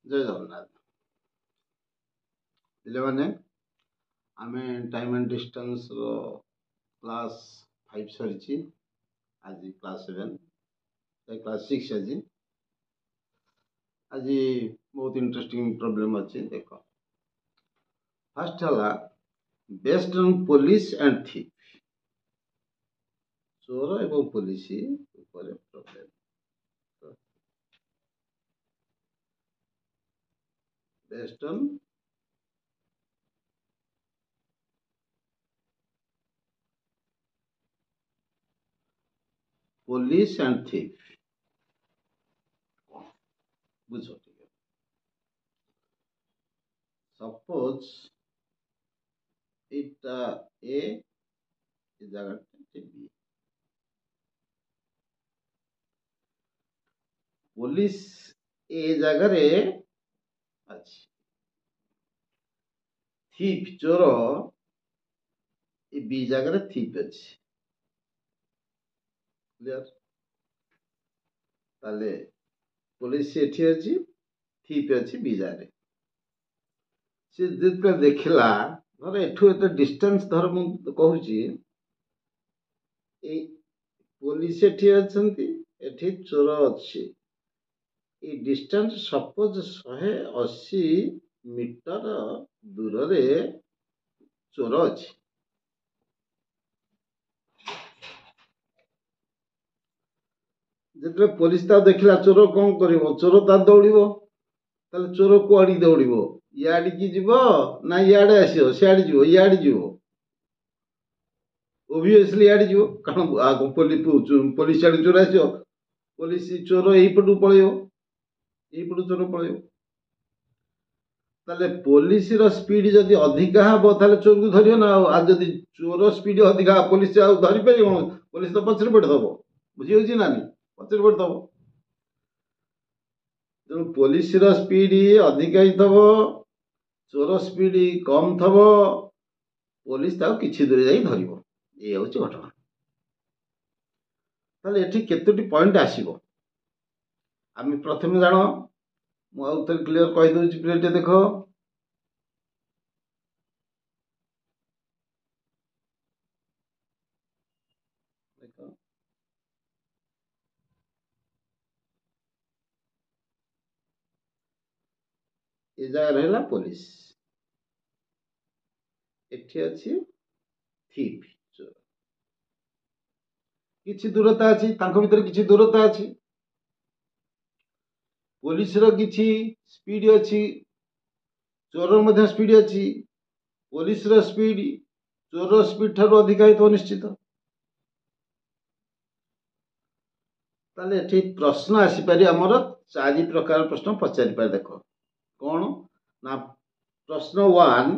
जय जगन्नाथ पिले आम टाइम एंड डिस्टेंस क्लास 5 सरी आज क्लास 7 क्लास 6 आज बहुत इंटरेस्टिंग प्रॉब्लम अच्छी देख फर्स्ट है based on police and thief चोर एवं police problem based on police and thief बुझ ठीक है सपोज इटा ए जगह बी पुलिस ए जगह अच्छी थीप चोर बी जगह थीप अच्छी क्लियर ताले पुलिस एठी अच्छी थीप अच्छी बी जगह से जिते देखला धर एठू एत डिस्टेंस धर मु कहूची पुलिस एठी अछंती एठी चोर अच्छी ये डिस्टेंस सपोज 180 मीटर दूर रे चोर अच्छी जिते पुलिस ता देखला चोर कौन करिवो चोर ता दौड़िवो ताले चोर कुआड़ी दौड़िवो याडी की जीवो ना याडे आसीओ सियाडी जीवो याडी जीवो ओबियसली याडी जीवो कारण आगो पुलिस याडी चोर आसीओ पुलिस चोर एही पटू पळेयो एही पटू चोर पळेयो ताले पुलिस रो स्पीड जदी अधिका हबो ताले चोर को धरियो ना आ जदी चोर स्पीड अधिका पुलिस आ धरि परियो पुलिस तो पछरे पड़ दबो बुझी होची ना नी पछरे पड़ दबो तेणु पुलिस स्पीड अधिका ही थबो चोर स्पीड कम थबो पुलिस ताऊ किछि दूर जाई धरिबो ए होची घटना ताले एठी केतोटी पॉइंट आसीबो आमे प्रथमे जानो मु आ उत्तर क्लियर कहि दोची प्लेट देखो देखो ए जगह रहला पुलिस एठी अछि थीप चोर किछि दूरता अछि तांको भीतर किछि दूरता अछि पुलिस रो किछि स्पीड अछि चोर मध्ये स्पीड अछि पुलिस रो स्पीड चोर स्पीड ठारो अधिक हितो निश्चित ताले एठी प्रश्न आसी पारि हमर चारि प्रकार प्रश्न पचारि पारि देखो कौन ना प्रश्न 1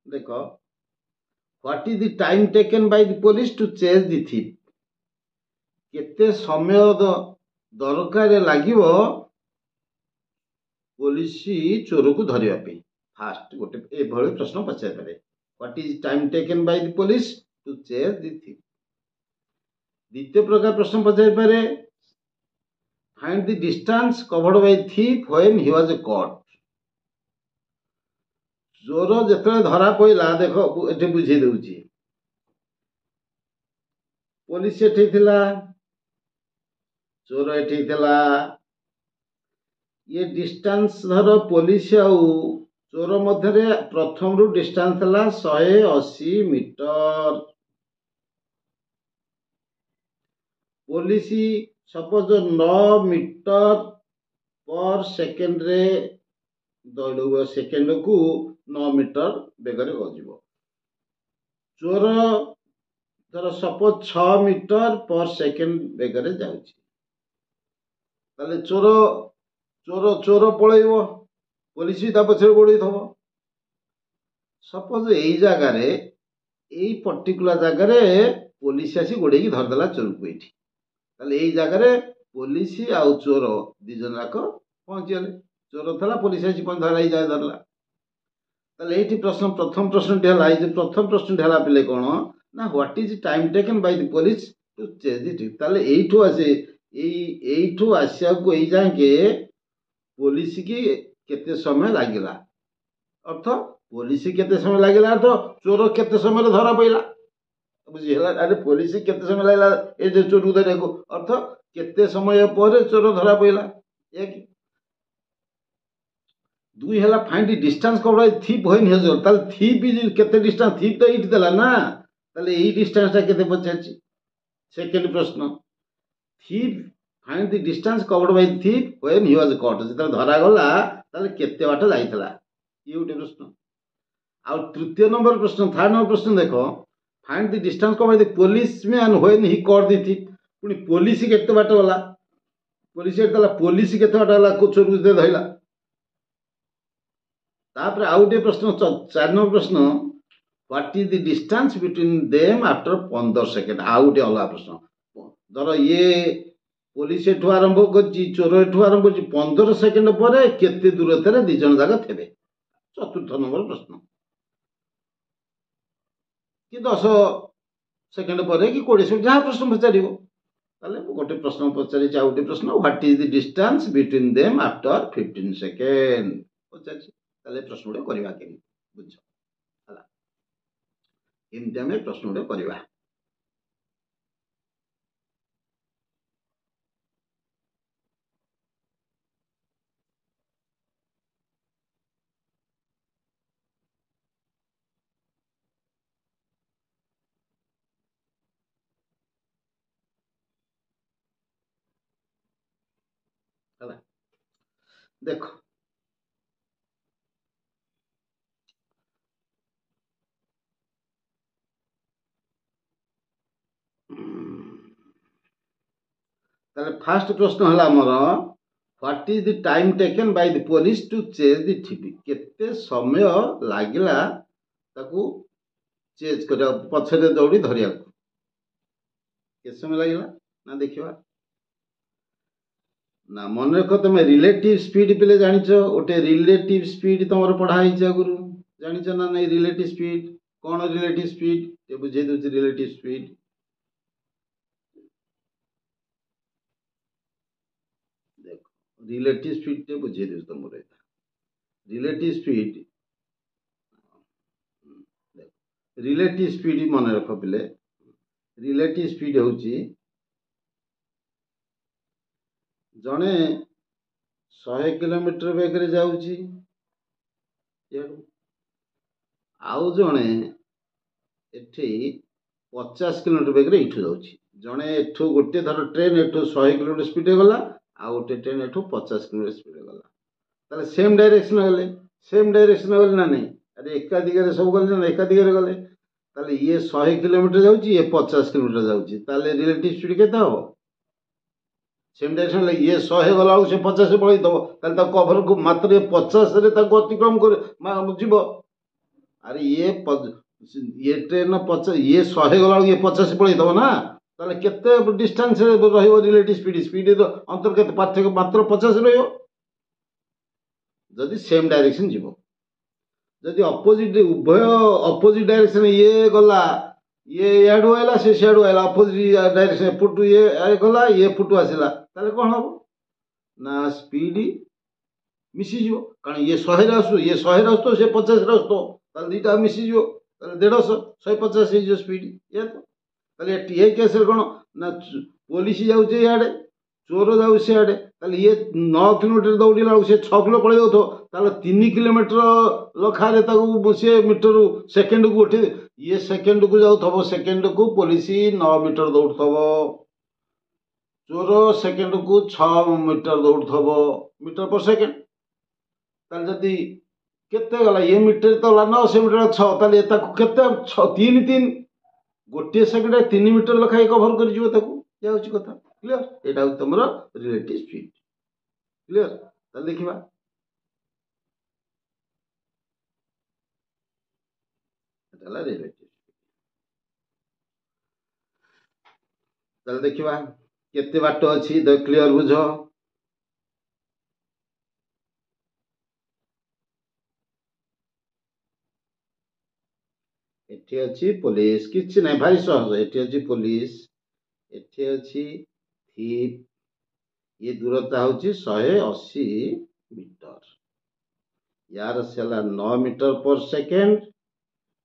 देखो what is the time taken by the police to chase the thief केते समय दरकार लागिवो पुलिस चोर को धरिया पे फास्ट गोटे ए भଳି प्रश्न पचारि पारे what is time taken by the police to chase the thief द्वितीय प्रकार प्रश्न पचारि पारे find the distance covered by thief when he was caught चोर जेतले धरा पइला देखो एठे बुझे देउची पुलिस एठे थिला चोर एठे थिला ये डिस्टेंस धर पुलिस आउ चोर मध्य प्रथम रु डिस्टेंस है 180 मीटर पुलिस सपोज 9 मीटर पर सेकेंड रे दौड़ सेकेंड को 9 मीटर बेगर गजिब चोर धर सपोज 6 मीटर पर सेकेंड बेगर जाउची ताले चोर चोर चोर पळैबो पुलिस भी ता पछरे गोड़ी थबो सपोज एई जगह रे एई पर्टिकुलर जगह रे पुलिस आसी गोड़ी की धर देला चोर को एठी ताले एई जगह रे पुलिस आ चोर दि जन लाक पहुंची गले चोर थला पुलिस आसी पन धराई जाय धरला ताले एठी प्रश्न प्रथम प्रश्न ढेला जे प्रथम प्रश्न ढेला पिले कोन ना what is time taken by the police to chase the thief ताले एठू आसे एठू आसिया को एई जाके पुलिस की केते समय लागिला अर्थ पुलिस केते समय लागिला अर्थ चोर केते समय धरा पइला बुझिला। अरे पुलिस केते समय लागिला ए जे चोर धरिया को अर्थ केते समय पर चोर धरा पइला। एक दुई है find the distance cover thief होइन हेजल ताल थीप केते डिस्टेंस थीप तो इट देला ना ताले एई डिस्टेंस ता केते पचारछि। सेकंड प्रश्न thief find the distance covered by thief when he was cot जत धरा गला ताले केते बाट जाइतला ये उठे प्रश्न। आ तृतीय नंबर प्रश्न थर्ड नंबर प्रश्न देखो find the distance covered by the policeman when he caught the thief पुनी पुलिस केते बाट गला पुलिस केते बाट गला को चोर दे धइला। तापर आउ गोटे प्रश्न 4 नंबर प्रश्न what is the distance between them after 15 second. आउ गोटे अलग प्रश्न धर ये पुलिस एठू आरंभ करछि चोर एठू आरंभ करछि 15 सेकेंड पर केते दूरतारे दी जन जागा थेबे। चतुर्थ नंबर प्रश्न कि 10 सेकेंड पर कि 20 सेकेंड जहाँ प्रश्न पचारिबो ताले गोटे प्रश्न पचारि आउ गोटे प्रश्न what is the distance between them after 15 second पचारि ताले प्रश्न गुड़े करवा के बुझ हला एमती आम प्रश्न गुड़े करवा। देखो फास्ट प्रश्न है आमर what is the time taken by the police to chase the thief केते समय लागिला ताकू चेज कर पछरे दौड़ी धरिया के समय लागिला ना देखिवा ना मन रख तुम रिलेटिव स्पीड पे जानिछ गोटे रिलेटिव स्पीड तुम पढ़ाई आगुरी जानिछ ना नहीं रिलेटिव स्पीड कौन रिलेटिव स्पीड बुझे दूसरी रिलेटिव स्पीड देखो रिलेटिव स्पीड टे बुझे दे तुम रिलेटिव स्पीड रिलेटिव स्पीड मन रख पिले रिलेटिव स्पीड होची जड़े 100 किलोमीटर बेग जाऊँगी आउ जड़े एठी 50 किलोमीटर बेग इठू जाऊँगी जड़े एठू गोटे थर ट्रेन एठू 100 किलोमीटर स्पीड गला आउ गोटे ट्रेन एठू 50 किलोमीटर स्पीड गला ताले सेम डायरेक्शन गले ना नहीं अरे एका दिगरे सब गले ना एका दिगरे गले ताले ये 100 किलोमीटर जाऊँगी ये 50 किलोमीटर जाऊँगी ताले रिलेटिव स्पीड केते हो सेम डायरेक्शन लगे ये 100 गला से 50 पड़े दब कभर को मात्र 50 अतिक्रम कर जीव अरे ये ट्रेन 50 ये 100 गला ये 50 पड़े दब ना ताले केते डिस्टेंस रहिबो रिलेटिव स्पीड स्पीड तो अंतर केते पार्थक्य मात्र 50 रहिबो जदि सेम डायरेक्शन जीव जदि अपोजिट उभय अपोजिट डायरेक्शन ये गला ये याडू आइला से सियाडू आइला अपोजिट डायरेक्शन एपटू ये गला ये एपटू आसिला ताले कौन हम ना स्पीड मिसीज कारण ये 100 आसु ये 100 तो से 50 आसतो ताले दीटा मिसीज ताले 150 150 है जो स्पीड ये तो ताले ये केस कौन ना पुलिस जाउचे याडे चोर जाउ सियाडे ताले ये 9 किलोमीटर दौड़िला से 6 किलो पड़े तो ताले 3 किलोमीटर लखारे ताको से मीटर सेकंड को उठे ये सेकंड को जाउ थबो सेकंड को पुलिस 9 मीटर दौड़ थबो चोर सेकंड को 6 मीटर दौड़ थबो मीटर पर सेकंड ताले जदी केते गला ये मीटर तो ला 900 मीटर 6 ताले ताको केते 6 3 3 गोटे सेकंड 3 मीटर लखाई कवर कर जिवो ताको या होची कथा क्लियर एटा तुमरो रिलेटिव स्पीड क्लियर ताले देखिबा एटाला रिलेटिव ताले देखिबा केते बाट अछि द क्लियर बुझो एठी अछि पुलिस किछ नै भाई सहज एठी अछि पुलिस एठी अछि थीप ये दूरता होची 180 मीटर यार से 9 मीटर पर सेकेंड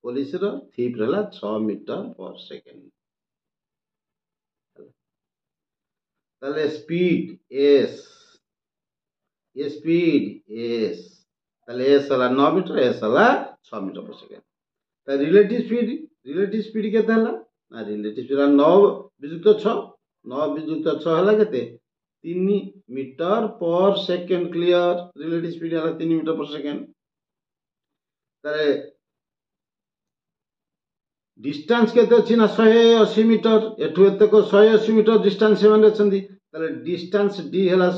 पुलिस रो थीप रहा 6 मीटर पर सेकेंड ताले स्पीड एस ये स्पीड एस ताले एस हला 9 मीटर एस हला 6 मीटर पर सेकेंड ता रिलेटिव स्पीड केते हला ना रिलेटिव स्पीड 9 विजुक्त 6 9 विजुक्त 6 हला केते 3 मीटर पर सेकेंड क्लियर रिलेटिव स्पीड हला 3 मीटर पर सेकेंड ताले डिस्टेंस केते अछि ना 180 मीटर एठु एते को 180 मीटर डिस्टेंस से माने अछंदी ताले डिस्टेंस डी हला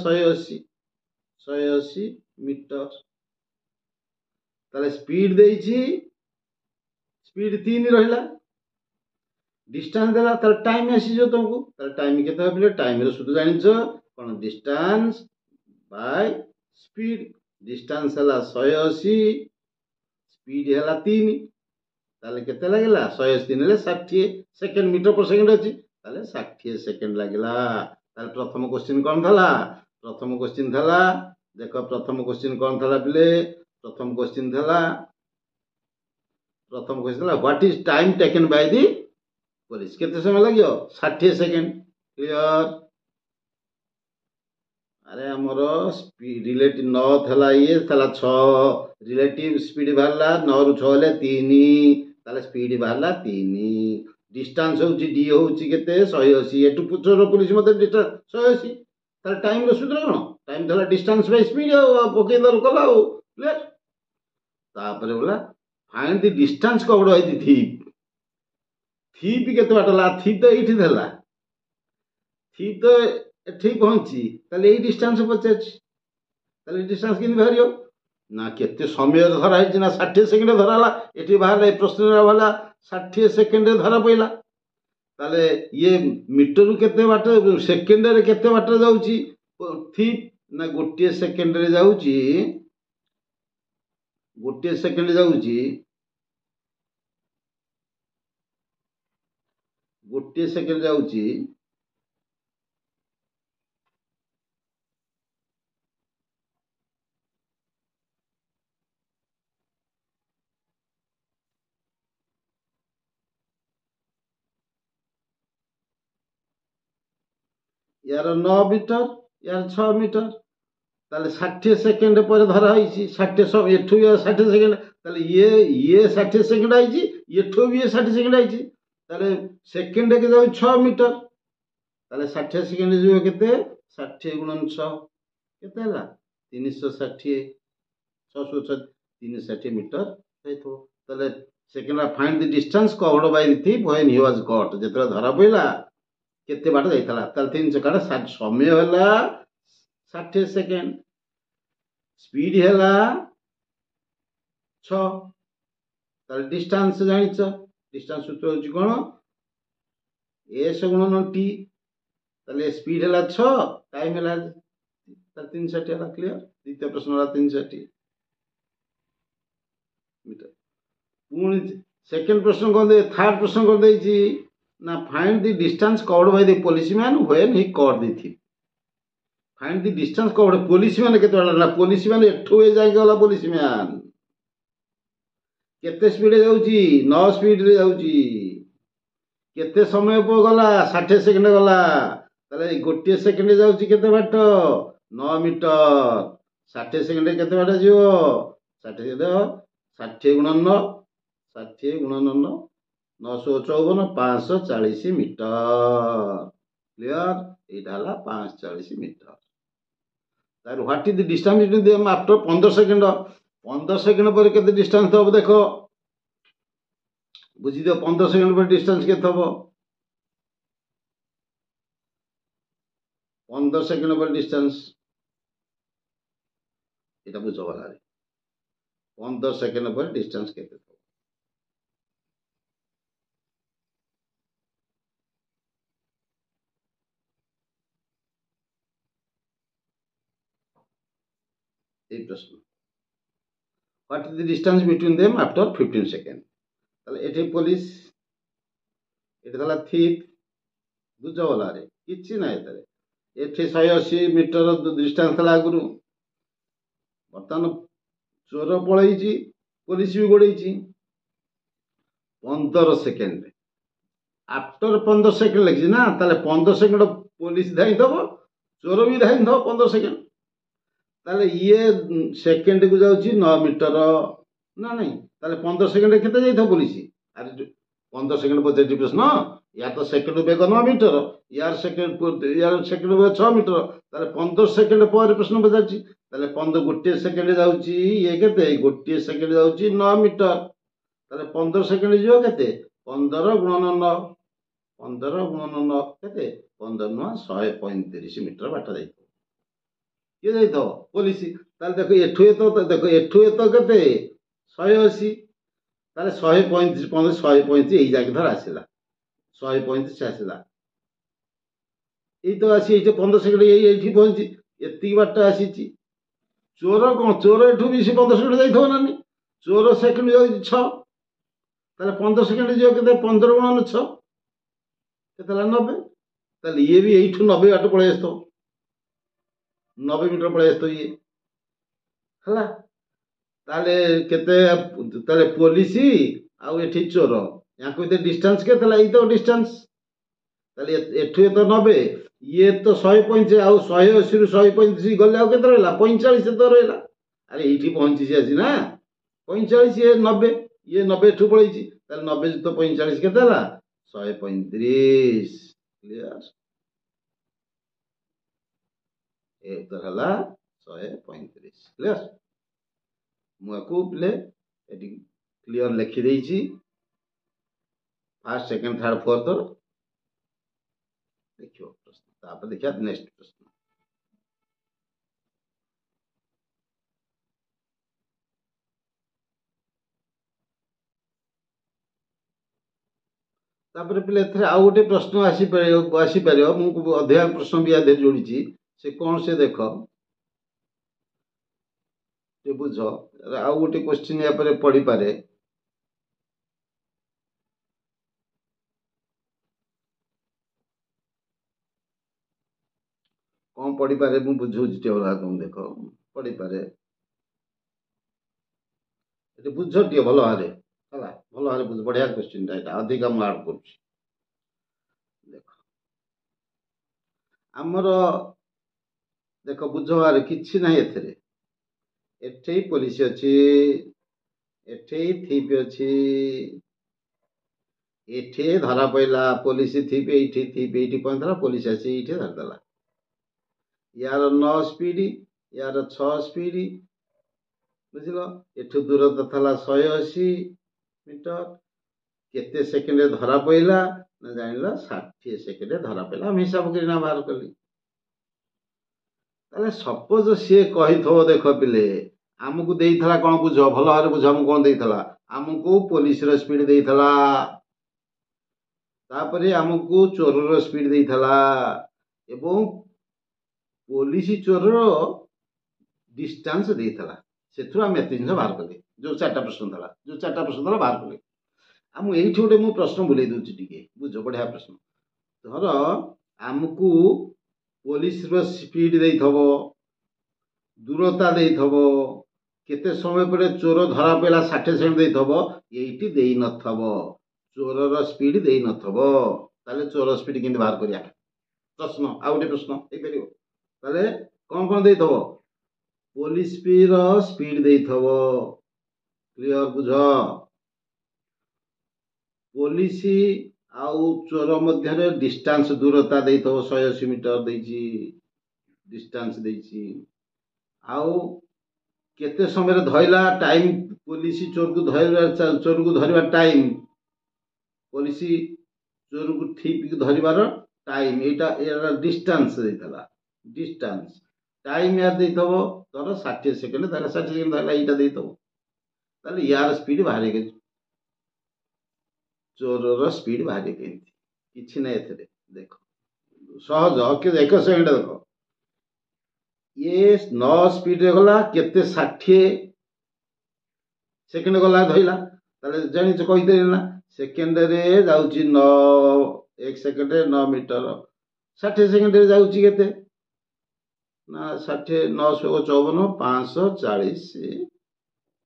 180 मीटर ताले स्पीड देइछि स्पीड 3 रहिला डिस्टेंस देला ताले टाइम आसी जो तुमको ताले टाइम केते होबले टाइम रे सुध जानिछो कोन डिस्टेंस बाय स्पीड डिस्टेंस हला 180 स्पीड हला 3 ताले केते लागला 180 ले 60 सेकंड मीटर पर सेकंड अछि ताले 60 सेकंड लागला ताले प्रथम क्वेश्चन कोन थला प्रथम क्वेश्चन थला देखो प्रथम क्वेश्चन कोन थला बिले प्रथम क्वेश्चन थला what is time taken by the police केते समय लागियो 60 सेकंड क्लियर अरे हमर स्पीड रिलेटिव 9 थला ये थला 6 रिलेटिव स्पीड बाहरला 9 रु 6 ले 3 ताले स्पीड बाहरला 3 डिस्टेंस होची डी होची केते 180 एटु पुचर पुलिस मते डिस्टेंस 180 ताले टाइम रो सूत्र कोन टाइम थला डिस्टेंस बाय स्पीड ओके दर कला क्लियर तापरे बोला फाइंड द डिस्टेंस कवड होई थी थी केते बाटला थी तो एठी थला थी तो एठी पहुंची ताले एई डिस्टेंस पचेछ ताले डिस्टेंस किन बाहरियो ना केते समय धरा है ना 60 सेकंड धराला एठी बाहर प्रश्न वाला 60 सेकंड धरा पइला ताले ये मीटर केते बाट सेकंड रे केते बाट जाउची थी ना गोटे सेकंड रे जाउची गोटे सेकंड जाउची गोटे सेकंड जाउची यार 9 मीटर यार 6 मीटर ताले 60 सेकंड पर धरा होईची 60 सब एठु 60 सेकंड ताले ये 60 सेकंड आईची एठु भी 60 सेकंड आईची ताले सेकंड के जाउ 6 मीटर ताले 60 सेकंड जो केते 60 गुणन 6 केते हला 360 660 360 मीटर हेतो ताले second find the distance covered by the thief when he was caught जेतरा धरा पइला केते बाट जाइतला ताले 300 काडा समय हला 60 सेकंड स्पीड हला 6 ताले डिस्टेंस जानिछ डिस्टेंस सूत्र होची कोन एस गुणन टी ताले स्पीड हला 6 टाइम हला ताले 360 हला क्लियर द्वितीय प्रश्न हला 360 मीटर पुणी सेकंड प्रश्न कोन दे थर्ड प्रश्न कोन देची ना find the distance covered by the policeman when he caught the thief find the distance covered policeman केते वाला ना पुलिसमैन एठो ए जाय गला पुलिसमैन केते स्पीड जाउची 9 स्पीड रे जाउची केते समय पो गला 60 सेकंड गला ताले गोटे सेकंड जाउची केते बाट 9 मीटर 60 सेकंड केते बाट जिवो 60 दे 60 गुणन 9 60 गुणन 9 954 540 मीटर क्लियर एटा हला 540 मीटर तार what is the distance between them after 15 second पर केते डिस्टेंस तब देखो बुझी दियो 15 सेकंड पर डिस्टेंस केते हबो 15 सेकंड पर डिस्टेंस एटा बुझो वाला रे 15 सेकंड पर डिस्टेंस केते हबो এই প্রশ্ন what is the distance between them after 15 second তাহলে এটি পুলিশ এটা তাহলে থিপ বুঝ গলা রে কিছু না এটারে এটি 180 মিটার ডিস্টেন্স লা আগুরু বর্তমান चोर पलैची पुलिस भी गोड़ेची 15 सेकेंड आफ्टर 15 सेकेंड लगी ना ताले 15 सेकेंड पुलिस धाई दब चोर भी धाई दब 15 सेकेंड ताले ये सेकेंड को जाउची 9 मीटर ना नहीं ताले 15 सेकेंड केते जाई था पुलिस अरे 15 सेकेंड पचार प्रश्न या तो सेकेंड बेग 9 मीटर यार सेकेंड बेग 6 मीटर ताले 15 सेकेंड पर प्रश्न पचार ताले 15 गोटे सेकेंड जाउची ये केते गोटे सेकेंड जाउची 9 मीटर ताले 15 सेकेंड जियो केते 15 गुणन 9 15 गुणन 9 केते 15 9 135 मीटर बाट जाई किए जाई तो पुलिस ताले देखो एठू तो केते 180 ताले 135 15 135 एई जाके धर आसीला 135 आसीला एई तो आसी एई 15 सेकेंड एई पहुंची एती बाट आसीची चोर कौन चोर एठू भी 15 सेकेंड जाई थो नानी चोर सेकेंड जाई 6 ताले 15 सेकेंड जियो केते 15 गुणन 6 केते 90 ताले ये भी एठू 90 बाट पळे आस्तो 90 मीटर पळे आस्तो ये हला ताले केते ताले पुलिस आउ एठी चोर याको ते डिस्टेंस केते लाई तो डिस्टेंस ताले एठू तो 90 ये तो 135 आउ 180 रु 135 गले आउ केते रहला 45 तो रहला अरे एठी पहुंची जासी ना 45 ये 90 ये 90 एठू पळैची ताले 90 तो 45 केते हला 135 क्लियर ए तो हला 135 क्लियर मुआको प्ले एटी क्लियर लिखि देइची फर्स्ट सेकंड थर्ड फोर्थ देखियो प्रश्न तापर देखिया नेक्स्ट प्रश्न तापर पिले एथरे आ गोटे प्रश्न आसी पारियो मु अध्याय प्रश्न भी आधे जोड़ीची से कौन से देखो ते बुझो आ गोटे क्वेश्चन या पर पढ़ी पारे कौन पढ़ी पारे मु बुझौची टेबला तुम देखो पढ़ी पारे एटे बुझो टिए भलो हारे हला भलो हारे बुझ बढ़िया क्वेश्चन एटा अधिक हम ऐड करूची देखो हमर देखो बुझो हारे किछि नाही एथरे एठे पुलिस अछि एठे थीप अछि एठे धरा पैला पुलिस थीप एठी पंथरा पुलिस अछि एठी धरदला यार 9 स्पीड यार 6 स्पीड बुझलो एठू दूरता थला 180 मीटर केते सेकेंड धरा पैला ना जानिला 60 सेकेंड धरा पैला हम हिसाब करिना बाहर कली ताले सपोज से कहि थो देखो पिले हमकु देइथला कोन बुझो भलो हारे बुझो हम कोन देइथला हमकु पुलिस रो स्पीड देइथला तापरे हमकु चोर रो स्पीड देइथला एवं पुलिस चोर रो डिस्टेंस देइथला सेथु हम एते जिन बाहर कले जो चारटा प्रश्न थला बाहर कले हम एठी गोटे मु प्रश्न बुले दोची टिके बुझो बढ़िया प्रश्न धर हमकु पुलिस रो स्पीड देइथबो दूरता देइथबो केते समय पर चोर धरा पेला 60 सेकेंड देइथबो एठी देइ नथबो चोर रो स्पीड देइ नथबो ताले चोर स्पीड किंति बाहर करिया प्रश्न आ गोटे प्रश्न ए परियो ताले कोन देइथबो पुलिस रो स्पीड देइथबो क्लियर बुझो पुलिस आउ चोर मध्य डिस्टेंस दूरता देइथबो 180 मीटर देइची डिस्टेंस देइची आउ केते समय धइला टाइम पुलिस चोर को धरिबा टाइम पुलिस चोर को ठीक धरिबार टाइम एटा डिस्टेंस देइथला डिस्टेंस टाइम यार देइथबो तोर 60 सेकेंड ताले 60 सेकेंड धरला एटा देइथबो ताले यार स्पीड बाहर के चोर रो स्पीड बाहर के किछि नै एथरे देखो सहज ओके 1 सेकेंड देखो ये 9 स्पीड रे गला केते 60 सेकेंड गला धइला ताले जानि छ कहि देना सेकेंड रे जाउची 9 1 सेकेंड रे 9 मीटर 60 सेकेंड रे जाउची केते ना 60 954 540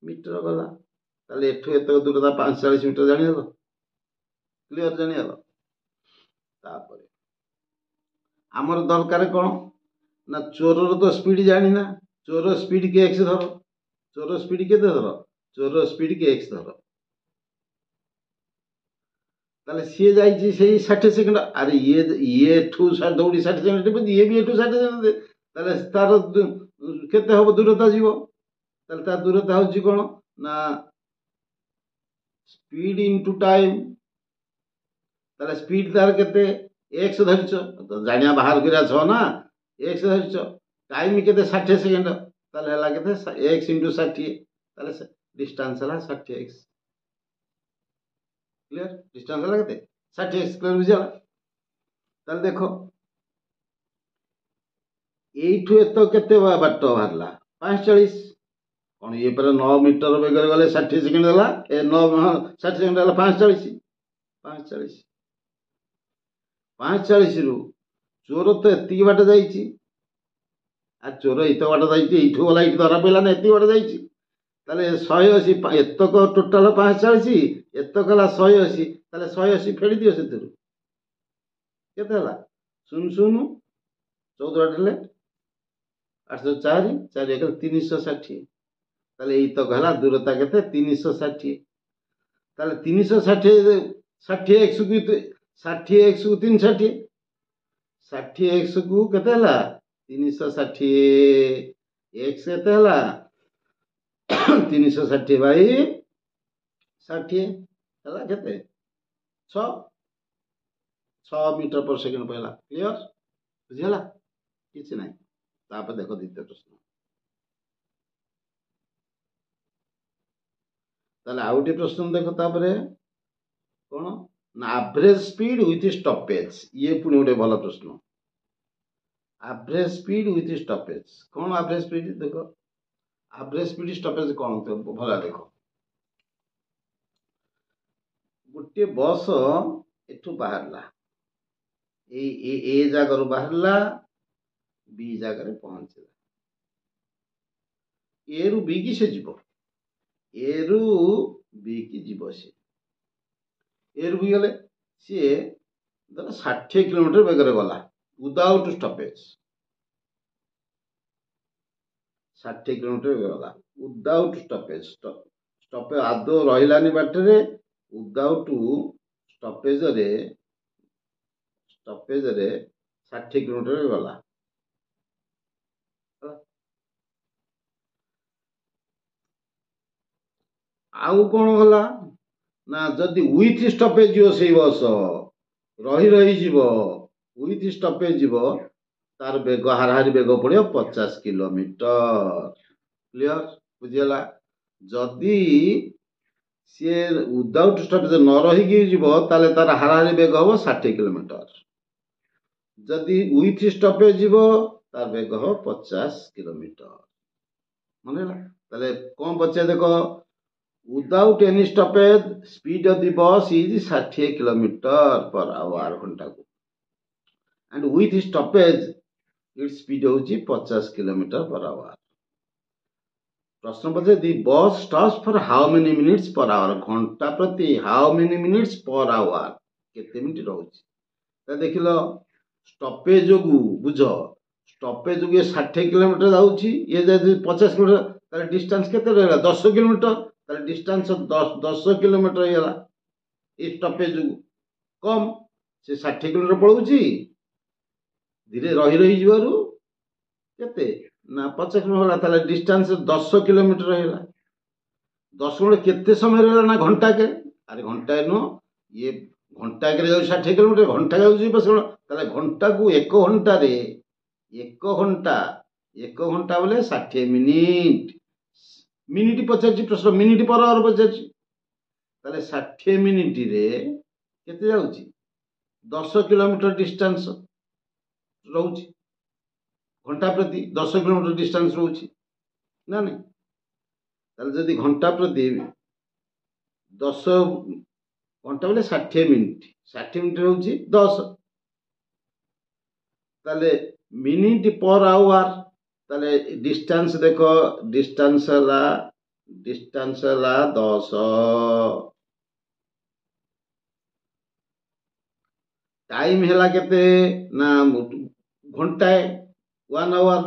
ମିଟର ଗଲା। ତାହେଲେ ଏଠୁ ଏତେ ଦୂରତା 45 ମିଟର ଜାଣିଗଲ, କ୍ଲିଅର ଜାଣିଗଲ। ତାପରେ ଆମର ଦରକାର କ'ଣ ନା ଚୋରର ତ ସ୍ପିଡ ଜାଣିନା, ଚୋର ସ୍ପିଡ କି ଏକ୍ସ ଧର, ଚୋର ସ୍ପିଡ କେତେ ଧର, ଚୋର ସ୍ପିଡ କି ଏକ୍ସ ଧର। ତାହେଲେ ସିଏ ଯାଇଛି ସେଇ 60 ସେକେଣ୍ଡ, ଆରେ ଇଏ ଏଠୁ ଦୌଡ଼ି 60 ସେକେଣ୍ଡ, ଇଏ ବି ଏଠୁ 60 ସେକେଣ୍ଡ, ତାହେଲେ ତାର କେତେ ହବ ଦୂରତା ଯିବ। ତାହେଲେ ତାର ଦୂରତା ହଉଛି କ'ଣ ନା ସ୍ପିଡ ଇଣ୍ଟୁ ଟାଇମ। ତାହେଲେ ସ୍ପିଡ ତାର କେତେ, ଏକ୍ସ ଧରିଛ, ଜାଣିବା ବାହାର କରିବା ଛଅ ନା, ଏକ୍ସ ଧରିଛ, ଟାଇମ କେତେ 60 ସେକେଣ୍ଡ, ତାହେଲେ ହେଲା କେତେ ଏକ୍ସ ଇଣ୍ଟୁ 60, ତାହେଲେ ଡିଷ୍ଟାନ୍ସ ହେଲା 60x। କ୍ଲିୟର, ଡିଷ୍ଟାନ୍ସ ହେଲା କେତେ 60x, କ୍ଲିୟର ବୁଝିଗଲା। ତାହେଲେ ଦେଖ এইଠୁ ଏତ କେତେ ବାଟ ବାହାରିଲା 45, କ'ଣ ଇଏ ପରେ 9 ମିଟର ବେଗରେ ଗଲେ 60 ସେକେଣ୍ଡ ହେଲା, 60 ସେକେଣ୍ଡ ହେଲା 45, 45ରୁ ଚୋର ତ ଏତିକି ବାଟ ଯାଇଛି, আর ଚୋର ଏତେ ବାଟ ଯାଇଛି, এইଠୁ ଗଲା ଏଇଠି ଧରା ପଡ଼ିଲା ନା, ଏତିକି ବାଟ ଯାଇଛି। ତାହେଲେ 180, ଏତକ ଟୋଟାଲ 45, ଏତକ ହେଲା 180, ତାହେଲେ 180 ଫେଡ଼ି ଦିଅ, ସେଥିରୁ କେତେ ହେଲା 0 0 14 ବାଟ ହେଲେ 804, 4 1 360, ତାହେଲେ ଏଇତକ ହେଲା ଦୂରତା କେତେ 360। ତାହେଲେ 360, 60x କୁ 60x କୁ 360, 60x କୁ କେତେ ହେଲା 360, x କେତେ ହେଲା 360 ବାଇ 60 ହେଲା କେତେ 6 ମିଟର पर सेकेंड पहला। क्लियर बुझीगला, किसी नहीं। तापर देखो द्वितीय प्रश्न, ताले आउटी प्रश्न देखो, तापरे कौन ना एवरेज स्पीड विथ स्टॉपेज, ये पुणी गोटे भल प्रश्न। एवरेज स्पीड विथ स्टॉपेज, कौन एवरेज स्पीड देखो, एवरेज स्पीड स्टॉपेज कौन भला देखो, गोटे बस एठू बाहरला, ए जगार बाहरला, बी जगार पहुंचला, ए रु बी की से जीव, ए रु बी की जीव, सी ए रु बी गले सी धर 60 किलोमीटर बेगर गला विदाउट स्टॉपेज, 60 किलोमीटर गला विदाउट स्टॉपेज, स्टॉपेज आदौ रहिलानी बाटरे, विदाउट स्टॉपेज रे 60 किलोमीटर गला। आउ कौन गला ना जदि विथ स्टॉपेज जीव से बस रही रही जीव, विथ स्टॉपेज जीव, तार बेग हाराहारी बेग पड़ो 50 किलोमीटर। क्लियर बुझीगला। जदि सी विदाउट स्टॉपेज न रही जीव, ताले तार हाराहारी बेग हम 60 किलोमीटर, जदि विथ स्टॉपेज जीव तार बेग हम 50 किलोमीटर। मन ताले कौन पचे देख, without any stoppage speed of the bus is 60 kilometre per hour घंटा को, and with stoppage its speed होची 50 किलोमीटर पर आवर। प्रश्न पचे the bus stops for how many minutes per hour, घंटा प्रति how many minutes per hour केते minute रहउची। त देखिलो स्टॉपेज जोगु बुझ, स्टॉपेज जोगु 60 किलोमीटर जाउची, ये जदि 50 किलोमीटर, ताले डिस्टेंस केते रहला 10 किलोमीटर, ताले डिस्टेंस 10 किलोमीटर हेला। ये स्टॉपेज जोगु कम से 60 किलोमीटर पळउची, धीरे रही रही जीवारु केते ना 50 किलोमीटर होला, ताले डिस्टेंस 10 किलोमीटर हेला। 10 किलोमीटर केते समय रहला ना घंटा के, अरे घंटा नो ये घंटा के जाउ 60 किलोमीटर, घंटा जाउ 50 किलोमीटर, ताले घंटा को 1 घंटा रे 1 घंटा बोले 60 मिनिट, मिनिट पचार प्रश्न, मिनिट पर आवर पचार, ताले 60 मिनिट रे केते जाउची 10 किलोमीटर डिस्टेंस रहउची, घंटा प्रति 10 किलोमीटर डिस्टेंस रहउची ना नहीं। ताले जदि घंटा प्रति 10 घंटा बोले 60 मिनिट, 60 मिनिट रहउची 10, ताले मिनिट पर आवर, ताले डिस्टेंस देखो, डिस्टेंस हला डिस्टेंस है 10 टाइम है केते ना घंटाए 1 आवर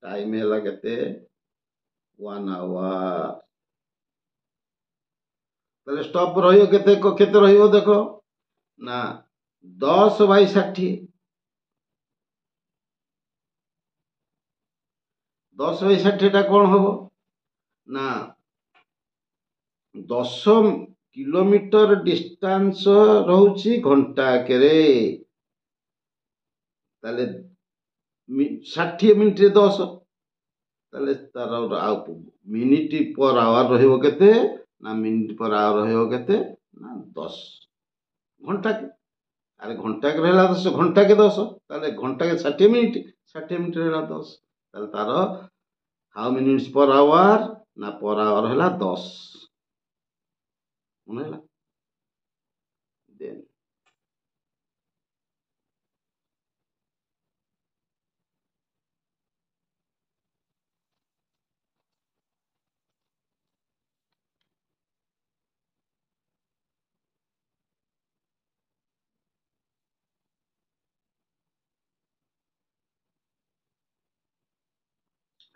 टाइम है केते 1 आवर ताले स्टॉप रहियो केते केते रहियो देखो ना 10/60 10/60 टा कौन हम ना 10 किलोमीटर डिस्टेंस रोची घंटा के ताले 60 मिनिट 10 ताले तार मिनिट पर आवर रहिबो केते ना मिनिट पर आवर रहिबो केते ना 10 घंटा के अरे घंटा के रहला 10 घंटा के 10 ताले घंटा के 60 मिनिट रहला 10 ताले तार हाउ मिनिट्स पर आवर ना पर आवर हैला 10 मन हैला देन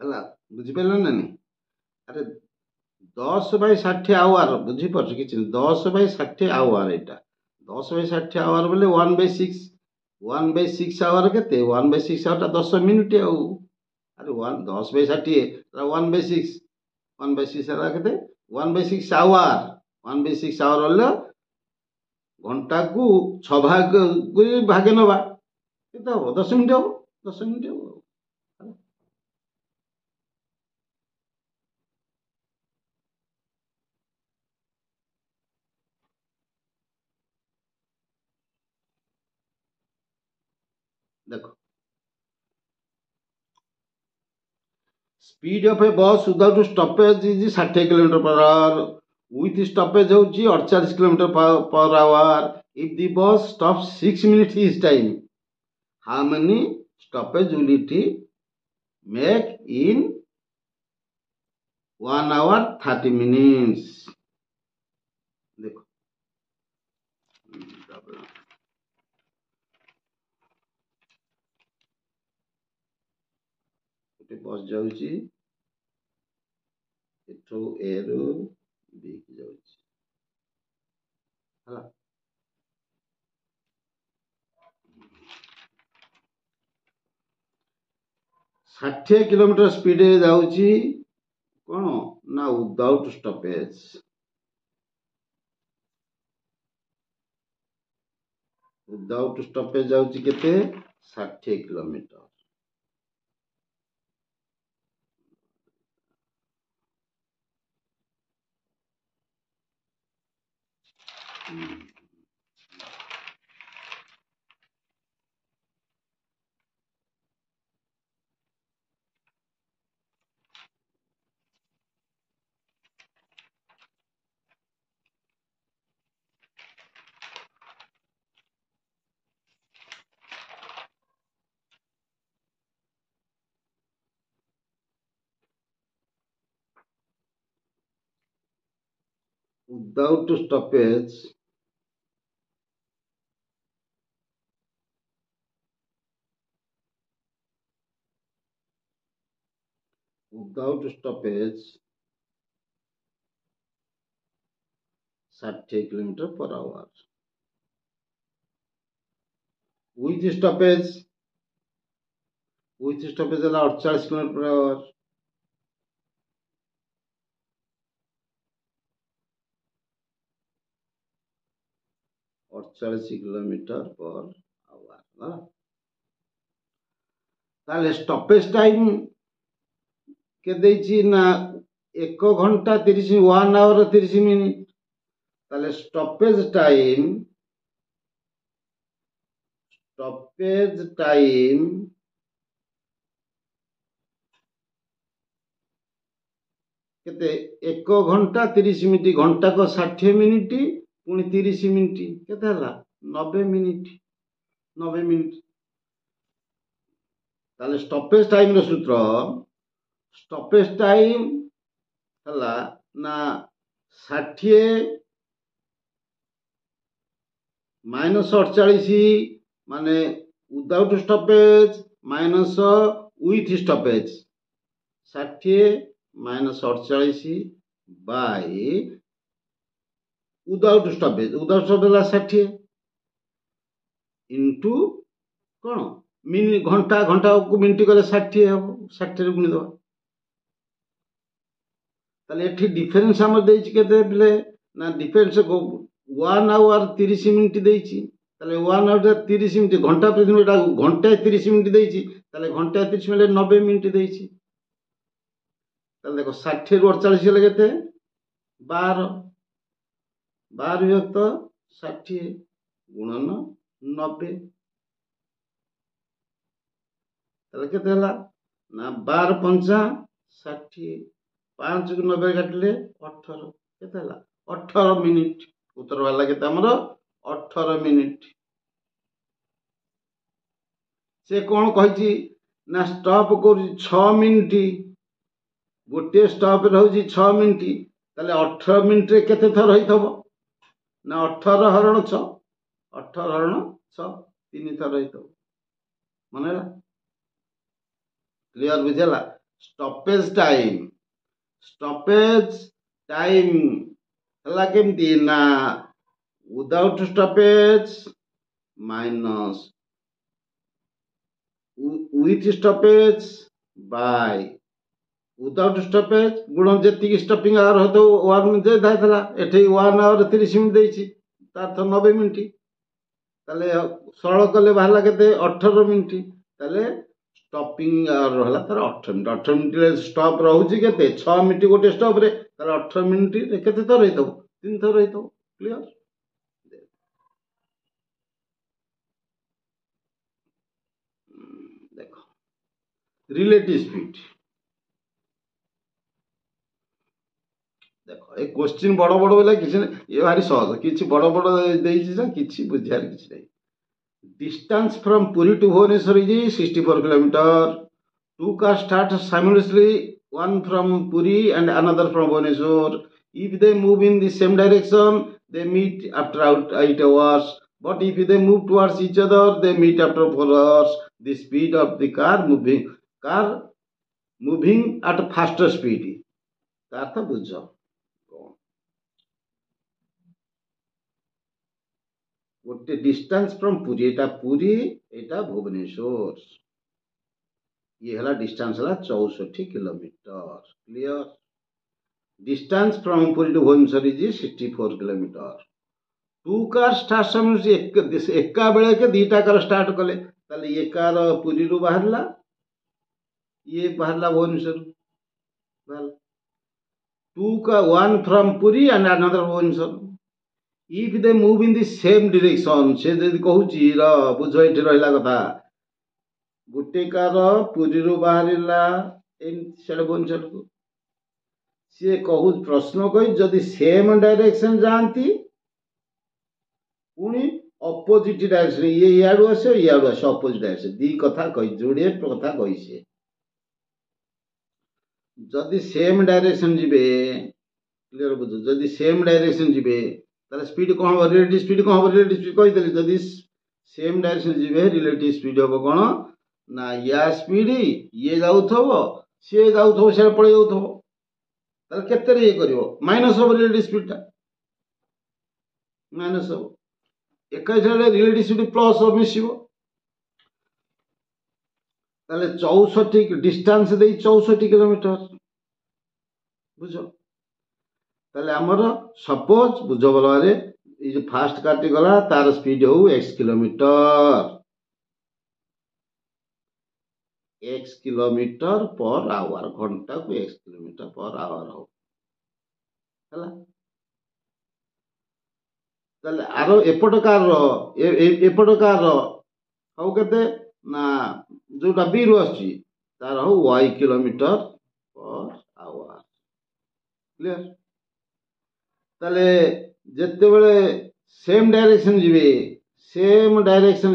हैला बुझी पेलन ना नहीं अरे 10/60 आवर बुझी पारछ कि 10/60 आवर एटा 10/60 आवर बोले 1/6 1/6 आवर केते 1/6 आवर टा 10 मिनिट आउ अरे 10/60 1/6 1/6 है केते 1/6 आवर 1/6 आवर बोले घंटा को 6 भाग भागे नवा केते हो 10 मिनिट हो 10 मिनिट हो देखो speed of a bus without stoppage is 60 kilometre per hour with stoppage होची 48 kilometer per hour if the bus stop 6 minutes each time how many stoppage will it make in 1 hour 30 minutes देखो गोटे बस जाउची एठो ए रु B की जाउची हला 60 kilometre speed जाउची कौन ना विदाउट स्टॉपेज विदाउट स्टॉपेज जाउची केते 60 kilometre without stoppage without stoppage 60 kilometre per our with stoppage है 48 kilometer per our 48 kilometer per our ताले स्टॉपेज टाइम के देछि ना 1 घंटा 30 1 आवर 30 मिनिट ताले स्टॉपेज टाइम केते 1 घंटा 30 मिनिट घंटा को 60 मिनिट पुणी 30 मिनिट केते हला 90 मिनिट 90 मिनिट ताले स्टॉपेज टाइम रो सूत्र स्टॉपेज टाइम हला ନା 60 ମାଇନସ୍ 48 ମାନେ without stoppage minus with stoppage 60 minus 48 Bai without stoppage ହେଲା 60 ଇଣ୍ଟୁ କ'ଣ ଘଣ୍ଟାକୁ ମିନିଟ୍ କଲେ 60 ହେବ 60ରେ ଗୁଣିଦେବା। ତାହେଲେ ଏଠି ଡିଫରେନ୍ସ ଆମର ଦେଇଛି କେତେ ପିଲେ ନା ଡିଫରେନ୍ସ 1 ଆୱାର 30 ମିନିଟ୍ ଦେଇଛି। ତାହେଲେ 1 ଆୱାର 30 ମିନିଟ୍ ଘଣ୍ଟା ପ୍ରତି ଏଟା ଘଣ୍ଟାଏ 30 ମିନିଟ୍ ଦେଇଛି। ତାହେଲେ ଘଣ୍ଟାଏ 30 ମିନିଟ୍ 90 ମିନିଟ୍ ଦେଇଛି। ତାହେଲେ ଦେଖ 60ରୁ 48 ହେଲେ କେତେ 12 ବିଭକ୍ତ 60 ଗୁଣନ 90। ତାହେଲେ କେତେ ହେଲା ନା 12 ପଞ୍ଚା 60 5 କୁ 90 କାଟିଲେ 18 କେତେ ହେଲା 18 ମିନିଟ୍। ଉତ୍ତର ବାହାରିଲା କେତେ ଆମର 18 ମିନିଟ୍। ସେ କ'ଣ କହିଛି ନା ଷ୍ଟପ୍ କରୁଛି 6 ମିନିଟ୍ ଗୋଟିଏ ଷ୍ଟପ୍ରେ ହେଉଛି 6 ମିନିଟ୍। ତାହେଲେ 18 ମିନିଟ୍ରେ କେତେ ଥର ହେଇଥିବ ନା 18 ହରଣ 6 3 ଥର ହେଇଥିବ। ମନେ ହେଲା କ୍ଲିୟର ବୁଝିଲା। ଷ୍ଟପେଜ୍ ଟାଇମ୍ ହେଲା କେମିତି ନା without stoppage minus with stoppage Bai without stoppage ଗୁଣ ଯେତିକି ଷ୍ଟପିଂ ଆୱାର ହଉଥିବ 1 ମିନିଟ୍ ଦେଇଥିଲା ଏଠି 1 ଆୱାର 30 ମିନିଟ୍ ଦେଇଛି ତାର ତ 90 ମିନିଟ୍। ତାହେଲେ ସରଳ କଲେ ବାହାରିଲା କେତେ 18 ମିନିଟ୍। ତାହେଲେ ଷ୍ଟପିଂ ଆୱାର ହେଲା ତାର 18 ମିନିଟ୍। 18 ମିନିଟ୍ରେ ଷ୍ଟପ୍ ରହୁଛି କେତେ 6 ମିନିଟ୍ ଗୋଟେ ଷ୍ଟପ୍ରେ। ତାହେଲେ 18 ମିନିଟ୍ରେ କେତେ ଥର ହେଇଥିବ 3 ଥର ହେଇଥିବ। କ୍ଲିୟର। ଦେଖ ରିଲେଟିଭ୍ ସ୍ପିଡ୍ ଦେଖ ଏ କ୍ୱେଶ୍ଚିନ୍ ବଡ଼ ବୋଲେ କିଛି ନାହିଁ ଏ ଭାରି ସହଜ କିଛି ବଡ଼ ଦେଇଛି ନା କିଛି ବୁଝିବାର କିଛି ନାହିଁ। Distance from Puri to Bhubaneswar is 64 kilometers. Two cars start simultaneously, one from Puri and another from Bhubaneswar. If they move in the same direction, they meet after 8 hours. But if they move towards each other, they meet after 4 hours. The speed of the car moving at faster speed. अर्थ बुझ गोटे distance from Puri एटा भुवनेश्वर ये हला distance हला 64 kilometer. Clear. Distance from Puri to Bhubaneswar is 64 kilometer. Two car start एका बेले के दीटा car start कले ताले ये कार पुरी रु बाहरला ये बाहरला भुवनेश्वर बाहरला। टू का one from Puri and another Bhubaneswar. If they move in the same direction से जदि कहूची र बुझ एठी रहला कथा गुटे कार पुरी रु बाहरिला इन सेड भुवनेश्वर को से कहू प्रश्न कहि जदि सेम डायरेक्शन जानती पुणी अपोजिट डायरेक्शन ये याडू आसे अपोजिट डायरेक्शन दी कथा कहि जोड़े कथा कहि से जदि सेम डायरेक्शन जिबे क्लियर बुझ जदि सेम डायरेक्शन जिबे ताले स्पीड कोन हो रिलेटिव स्पीड कोन हो रिलेटिव स्पीड कहि देली जदि सेम डायरेक्शन जिबे रिलेटिव स्पीड हो कोन ना या स्पीड ये जाउथबो से जाउथबो से पळे जाउथबो ताले केते रे ये करिवो माइनस हो रिलेटिव स्पीड ता माइनस हो एका जले रिलेटिव स्पीड प्लस हो मिसिबो ताले 64 डिस्टेंस दे 64 किलोमीटर बुझो ताले हमर सपोज बुझो बलवारे ये जो फास्ट काटी गला तार स्पीड हो x किलोमीटर पर आवर घंटा को x किलोमीटर पर आवर हो हला ताले आरो एपट कार हो केते ना जोटा बी रु आसी तार हो y kilometre per our. Clear. ताले जेते बेले सेम डायरेक्शन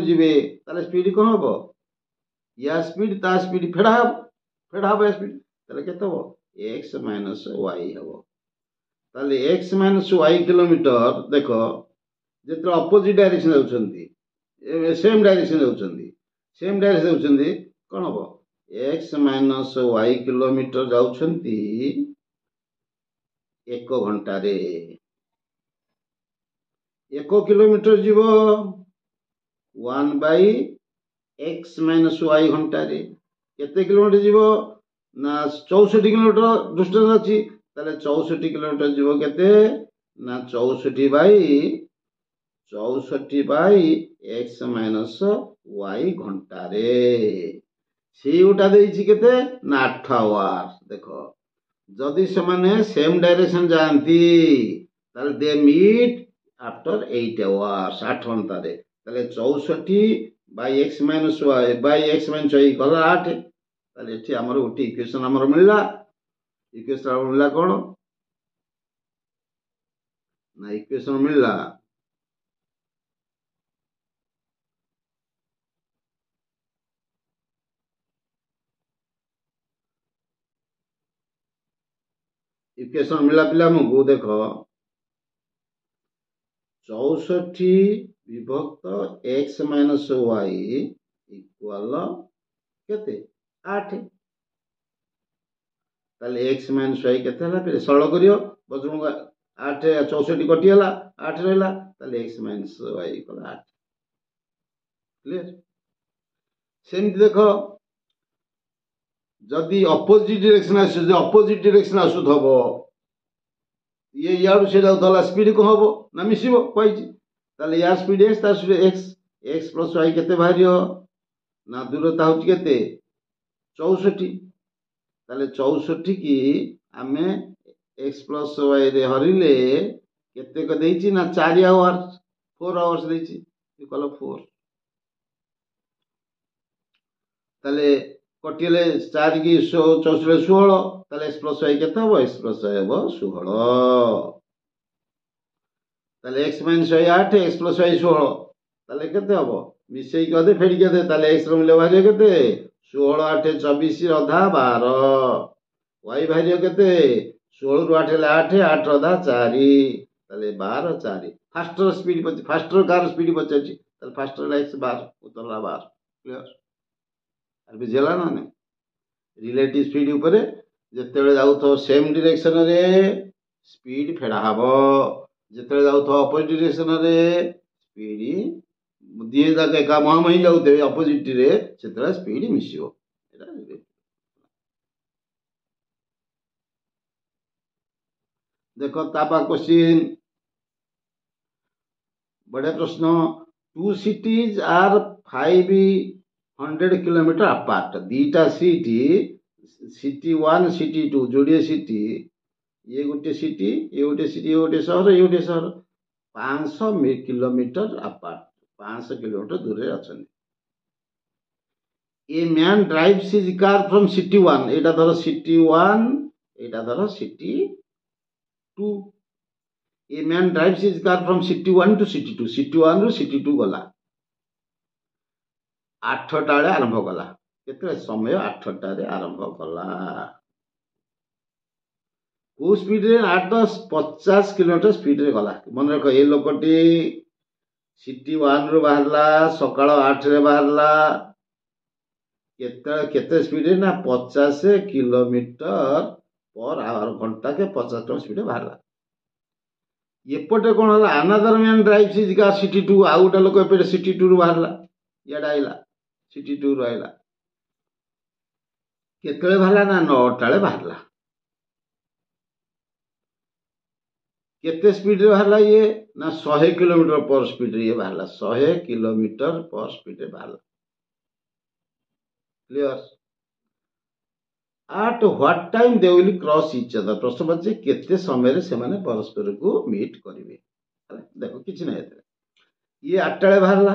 जिबे ताले स्पीड कोन होबो या स्पीड ता स्पीड फेडा स्पीड ताले केते हो x - y होबो ताले x माइनस y किलोमीटर देख जो अपोजिट डायरेक्शन जाउछंती सेम डायरेक्शन जाउछंती कौन हम x माइनस y किलोमीटर जाउछंती 1 घंटा रे 1 किलोमीटर जीव 1 बाई x माइनस y घंटा रे केते किलोमीटर जीव ना 64 किलोमीटर डिस्टेंस अछि ताले 64 किलोमीटर जीव केते ना 64 बाई x माइनस y घंटा रे सी उटा देइछि केते ना 8 आवर देखो जदि से माने सेम डायरेक्शन जानती ताले दे मीट आफ्टर 8 आवर्स 8 घंटा रे ताले 64 by x minus y by x minus y गला 8 ताले एठी हमर गोटे इक्वेशन हमर मिलला कोन ना इक्वेशन मिलला इक्वेशन मिला पिला हमको देख 64 विभक्त x माइनस y इक्वल केते 8 ताले x माइनस y केते हला फिर सरल करियो बजरंग 8 64 कटि हला 8 रहला ताले x minus y equal 8 clear same देखो जदि अपोजिट डायरेक्शन आसु थबो ये याडू से जाउतला स्पीड को हबो ना मिसिबो कहिछि ताले यार स्पीड x तार स्पीड x प्लस y केते भारियो ना दूरता होछि केते 64 ताले 64 की आमे x प्लस y रे हरिले केते को देइछि ना 4 आवर 4 आवर्स देइछि इक्वल 4 ताले कटिले 4 की 64 16 ताले x प्लस y केते हबो x प्लस y हबो 16 ताले x minus y 8 x plus y 16 ताले केते हबो मिसई कदे फेडी केते ताले x रो मूल्य भारियो केते 16 8 24 अधा 12 y भारियो केते 16 रु 8 ले 8 8 अधा 4 ताले 12 4 फास्टर कार स्पीड बचाची ताले फास्टर ला x 12 उतरला 12 क्लियर अभी जेला ना ने रिलेटिव स्पीड ऊपर जेतेबे जाउथो सेम डायरेक्शन रे स्पीड फेडा हबो जेतेबे जाउथो अपोजिट डायरेक्शन रे स्पीड दिए जाके का मही जाउते अपोजिट रे सेतेबे स्पीड मिसियो एटा देखो ताबा क्वेश्चन बड़े प्रश्न two cities are 500 kilometres apart दीटा सिटी 1 सिटी 2 जोड़िए सिटी ये गोटे सिटी ये गोटे सिटी ये गोटे शहर 500 किलोमीटर अपार्ट 500 किलोमीटर दूर अच्छा a man drives his car from city 1 एटा धर सिटी 1 एटा धर city 2 a man drives his car from city 1 to city 1 रु सिटी 2 गला 8टा रे आरंभ कला केते समय 8टा रे आरंभ कला को स्पीड रे 8 10 50 किलोमीटर स्पीड रे गला मन रख ए लोकटी सिटी 1 रु बाहरला सकाळ 8 रे बाहरला केते स्पीड रे ना 50 किलोमीटर पर आवर घंटा के 50 किलोमीटर स्पीड रे बाहरला एपटे कोन हला another man drive is car city 2 outta लोक एपटे सिटी 2 रु बाहरला याडा आइला सिटी 2 रु आइला केतले बाहरला ना 9टा रे बाहरला केते स्पीड रे बाहरला ये ना 100 किलोमीटर पर स्पीड रे ये बाहरला 100 किलोमीटर पर स्पीड रे बाहरला clear at what time they will cross each other प्रश्न बच्चे केते समय रे से माने परस्पर को मीट करिवे देखो किछ नै ये 8टा रे बाहरला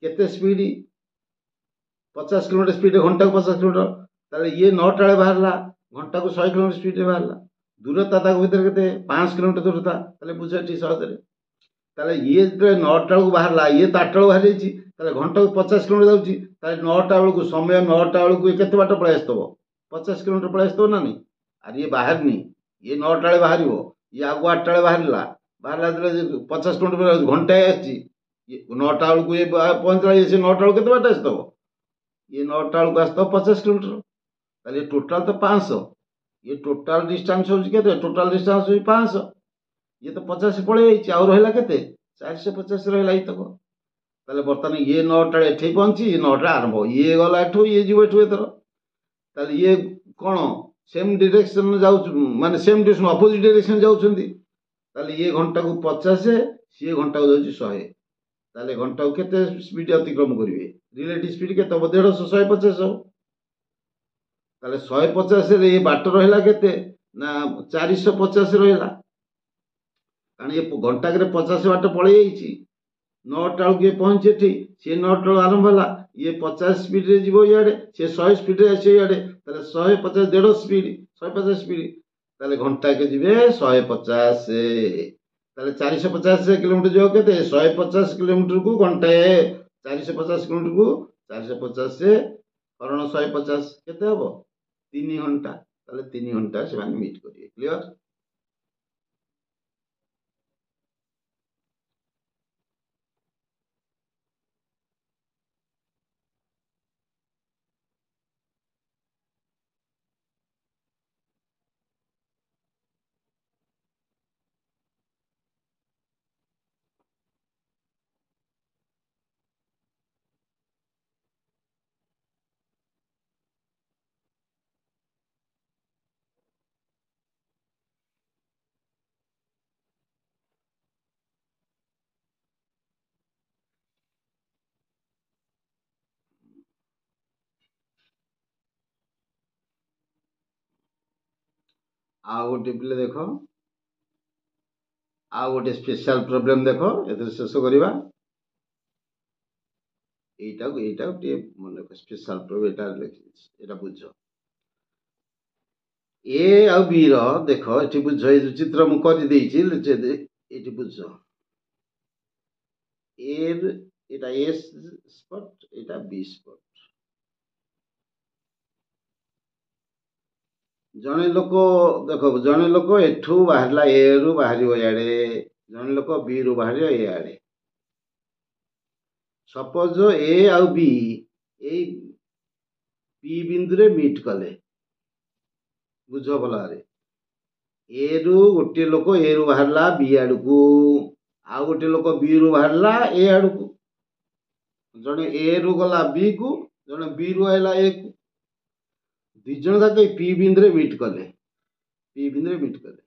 केते स्पीड 50 किलोमीटर स्पीड घंटा को 50 किलोमीटर ताले ये 9टा रे बाहरला घंटा को 100 किलोमीटर स्पीड रे बाहरला दूरता ता भीतर केते 5 किलोमीटर दूरता ताले बुझे ठी सहज रे ताले ये जे 9टा को बाहरला ये 8टा को बाहर जाईची ताले घंटा को 50 किलोमीटर जाउची ताले 9टा बेल को समय 9टा बेल को केते बाट पळै आस्तबो 50 किलोमीटर पळै आस्तबो ना नहीं अरे ये बाहर नहीं ये 9टा रे बाहरिबो ଇଏ ଆଗୁ 8ଟା ବେଳେ ବାହାରିଲା ଯେତେବେଳେ 50 କିଲୋମିଟର ଘଣ୍ଟାଏ ଆସିଛି, 9ଟା ବେଳକୁ ଇଏ ପହଞ୍ଚିଲା, ଇଏ ସେ 9ଟା ବେଳକୁ କେତେ ବାଟ ଆସିଥିବ? ଇଏ 9ଟା ବେଳକୁ ଆସିଥିବ 50 କିଲୋମିଟର। ତାହେଲେ ଟୋଟାଲ ତ 500, ଇଏ ଟୋଟାଲ ଡିଷ୍ଟାନ୍ସ ହେଉଛି କେତେ? ଟୋଟାଲ ଡିଷ୍ଟାନ୍ସ ହେଉଛି 500, ଇଏ ତ 50 ପଳେଇ ଯାଇଛି, ଆଉ ରହିଲା କେତେ? 450 ରହିଲା ଏଇତକ। ତାହେଲେ ବର୍ତ୍ତମାନ ଇଏ 9ଟାରେ ଏଠି ପହଞ୍ଚି, ଇଏ 9ଟା ଆରମ୍ଭ, ଇଏ ଗଲା ଏଠୁ, ଇଏ ଯିବ ଏଠୁ ଏଥର। ତାହେଲେ ଇଏ କ'ଣ ସେମ୍ ଡିରେକ୍ସନ ଯାଉଛି, ମାନେ ସେମ୍ ଡିରେକ୍ସନ ଅପୋଜିଟ୍ ଡିରେକ୍ସନ ଯାଉଛନ୍ତି। ତାହେଲେ ଇଏ ଘଣ୍ଟାକୁ 50, ସିଏ ଘଣ୍ଟାକୁ ଯାଉଛି 100। ତାହେଲେ ଘଣ୍ଟାକୁ କେତେ ସ୍ପିଡ ଅତିକ୍ରମ କରିବେ? ରିଲେଟିଭ ସ୍ପିଡ କେତେ ହବ? 150, 150 ହବ। ତାହେଲେ 150ରେ ଇଏ ବାଟ ରହିଲା କେତେ? ନା 450 ରହିଲା, କାରଣ ଇଏ ଘଣ୍ଟାକରେ 50 ବାଟ ପଳେଇ ଯାଇଛି। 9ଟା ବେଳକୁ ଇଏ ପହଞ୍ଚି ଏଠି, ସିଏ 9ଟା ବେଳକୁ ଆରମ୍ଭ ହେଲା, ଇଏ 50 ସ୍ପିଡରେ ଯିବ ଇଆଡ଼େ, ସିଏ 100 ସ୍ପିଡରେ ଆସିବ ଇଆଡ଼େ। ତାହେଲେ 150, 1.5 ସ୍ପିଡ, 150 ସ୍ପିଡ। ତାହେଲେ ଘଣ୍ଟାକେ ଯିବେ 150। ତାହେଲେ 450 କିଲୋମିଟର ଯିବ କେତେ? 150 କିଲୋମିଟରକୁ ଘଣ୍ଟାଏ, 450 କିଲୋମିଟରକୁ 450 ହରଣ 150 କେତେ ହବ? 3 ଘଣ୍ଟା। ତାହେଲେ 3 ଘଣ୍ଟା ସେମାନେ ମିଟ୍ କରିବେ। କ୍ଲିୟର? ଆଉ ଗୋଟେ ପିଲେ ଦେଖ, ଆଉ ଗୋଟେ ସ୍ପେଶାଲ ପ୍ରୋବ୍ଲେମ ଦେଖ, ଏଥିରେ ଶେଷ କରିବା। এইটাକୁ ଟିକେ ମନେ ରଖ, ସ୍ପେଶାଲ ପ୍ରୋବ୍ଲେମ ଏଟା ବୁଝ। ଏ ଆଉ ବି ର ଦେଖ ଏଠି ବୁଝ, ଏଇ ଯୋଉ ଚିତ୍ର ମୁଁ କରିଦେଇଛି ଏଠି ବୁଝ। এটা এস স্পট, এটা বি স্পট। ଜଣେ ଲୋକ ଦେଖ, ଜଣେ ଲୋକ ଏଠୁ ବାହାରିଲା, ଏ ରୁ ବାହାରିବ ଇଆଡେ, ଜଣେ ଲୋକ ବି ରୁ ବାହାରିବ ଇଆଡେ। ସପୋଜ ଏ ଆଉ ବି ଏଇ ପି ବିନ୍ଦୁରେ ମିଟ୍ କଲେ, ବୁଝ ଭଲ ଭାବରେ। ଏ ରୁ ଗୋଟିଏ ଲୋକ ଏ ରୁ ବାହାରିଲା ବି ଆଡକୁ, ଆଉ ଗୋଟିଏ ଲୋକ ବି ରୁ ବାହାରିଲା ଏ ଆଡକୁ। ଜଣେ ଏ ରୁ ଗଲା ବି କୁ, ଜଣେ ବି ରୁ ଆଇଲା ଏ କୁ। ଦି ଜଣ ଯାକ ପି ବିନ୍ଦୁରେ ମିଟ୍ କଲେ, ପି ବିନ୍ଦୁରେ ମିଟ୍ କଲେ।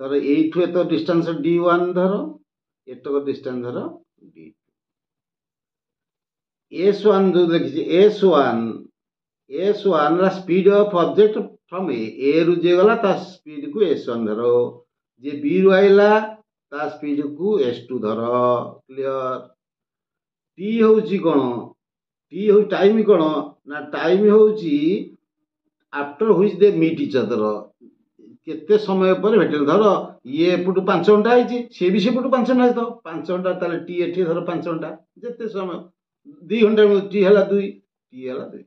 ଧର এইଠୁ এত ডিস্টান্স d1 ধর, এতক ডিস্টান্স ধর d2। s1 जो देखिए s1 रा स्पीड ऑफ ऑब्जेक्ट फ्रॉम ए रु जे गला ता स्पीड को s1 धरो, जे बी रु आइला ता स्पीड को s2 धरो। क्लियर? टी होउची कोन? टी हो टाइम कोन ना, टाइम होउची after which they meet each other, केते समय पर भेटल। धर ये एपटू 5 घंटा आइछि, से भी सेपटू 5 घंटा आइतो, 5 घंटा, ताले टी एठी धर 5 घंटा, जेते समय 2 घंटा टी हला 2, टी हला 2।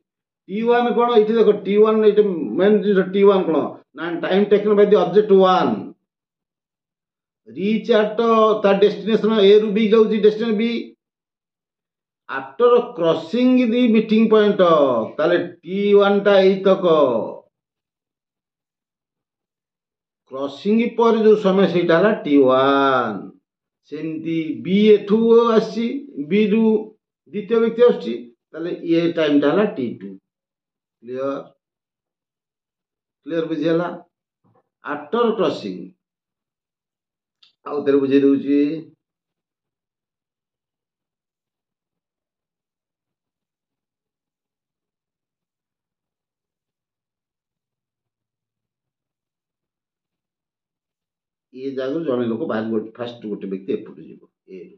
टी1 कोन? एठी देखो टी1, एठी मेन टी1 कोन ना, time taken by the object 1 reach at ता डेस्टिनेशन ए रु बी जाउछि, destination B after crossing the meeting point. ताले टी1 टा एतक क्रॉसिंग पर जो समय सेटा हला टी1। सेमती बी एठू आसी, बी रु द्वितीय व्यक्ति आछि, ताले ये टाइम टा हला टी2। क्लियर? क्लियर बुझियला? आफ्टर क्रॉसिंग आउ तेरे बुझे दउची। ये जागो जने लोक बाहर, फास्ट गोटे व्यक्ति एपटू जीव ए रु,